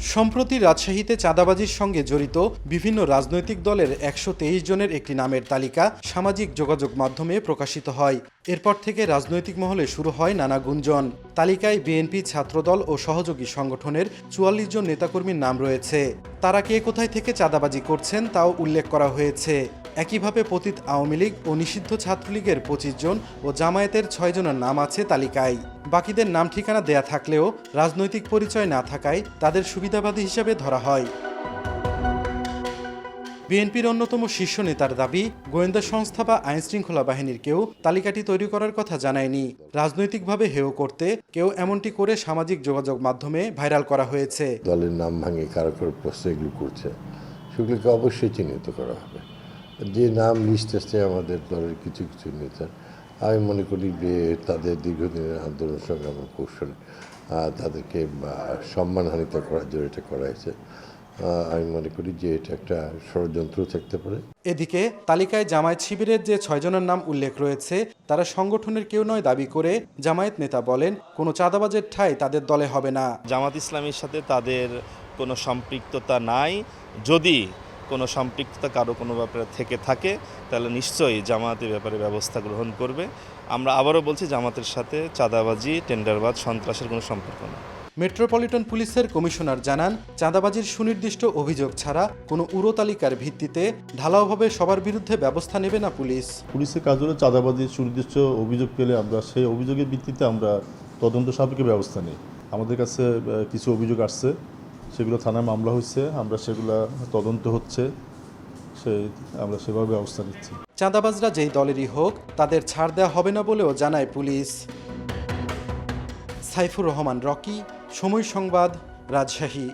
সম্প্রতি রাজশাহীতে চাঁদাবাজির সঙ্গে জড়িত বিভিন্ন রাজনৈতিক দলের ১২৩ জনের একটি নামের তালিকা সামাজিক যোগাযোগ মাধ্যমে প্রকাশিত হয়। এরপর থেকে রাজনৈতিক মহলে শুরু হয় নানা গুঞ্জন। তালিকায় বিএনপি, ছাত্রদল ও সহযোগী সংগঠনের ৪৪ জন নেতাকর্মীর নাম রয়েছে। তারা কে কোথায় থেকে চাঁদাবাজি করছেন তাও উল্লেখ করা হয়েছে। একইভাবে পতিত আওয়ামী লীগ ও নিষিদ্ধ ছাত্রলীগের ২৫ জন ও জামায়াতের ৬ জনের নাম আছে তালিকায়। বাকিদের নাম ঠিকানা দেয়া থাকলেও রাজনৈতিক পরিচয় না থাকায় তাদের সুবিধাবাদী হিসেবে ধরা হয়। বিএনপির অন্যতম শীর্ষ নেতার দাবি, গোয়েন্দা সংস্থা বা আইনশৃঙ্খলা বাহিনীর কেউ তালিকাটি তৈরি করার কথা জানায়নি। রাজনৈতিকভাবে হেয় করতে কেউ এমনটি করে সামাজিক যোগাযোগ মাধ্যমে ভাইরাল করা হয়েছে। দলের নাম ভাঙে কারো কারো প্রশ্ন এগুলো করছে, সেগুলোকে অবশ্যই চিহ্নিত করা হবে। যে নাম লিস্ট আসছে আমাদের দলের কিছু কিছু নেতা, আমি মনে করি যে তাদের দীর্ঘদিনের আন্দোলন সংগ্রামের কৌশলে তাদেরকে সম্মানহানিতা করার জন্য এটা করা হয়েছে। আমি মনে করি যে এটা একটা ষড়যন্ত্র থাকতে পারে। এদিকে তালিকায় জামায়াত শিবিরের যে ৬ জনের নাম উল্লেখ রয়েছে তারা সংগঠনের কেউ নয় দাবি করে জামায়াত নেতা বলেন, কোনো চাঁদাবাজের ঠাঁই তাদের দলে হবে না। জামাত ইসলামীর সাথে তাদের কোনো সম্পৃক্ততা নাই। যদি কোনো সম্পৃক্ততা কারো কোনো ব্যাপারে থেকে থাকে তাহলে নিশ্চয়ই জামায়াতের ব্যাপারে ব্যবস্থা গ্রহণ করবে। আমরা আবারও বলছি, জামাতের সাথে চাঁদাবাজি, টেন্ডারবাজ, সন্ত্রাসের কোনো সম্পর্ক নেই। মেট্রোপলিটন পুলিশের কমিশনার জানান, চাঁদাবাজির সুনির্দিষ্ট অভিযোগ ছাড়া কোনো উড়ো তালিকার ভিত্তিতে ঢালাওভাবে সবার বিরুদ্ধে ব্যবস্থা নেবে না পুলিশ। পুলিশের কাজ হলো চাঁদাবাজির সুনির্দিষ্ট অভিযোগ পেলে আমরা সেই অভিযোগের ভিত্তিতে আমরা তদন্ত সাপেক্ষে ব্যবস্থা নিই। আমাদের কাছে কিছু অভিযোগ আসছে, সেগুলো থানায় মামলা হয়েছে, আমরা সেগুলো তদন্ত হচ্ছে, আমরা সেভাবে ব্যবস্থা নিচ্ছি। চাঁদাবাজরা যেই দলেরই হোক তাদের ছাড় দেওয়া হবে না বলেও জানায় পুলিশ। সাইফুর রহমান রকি, সময় সংবাদ, রাজশাহী।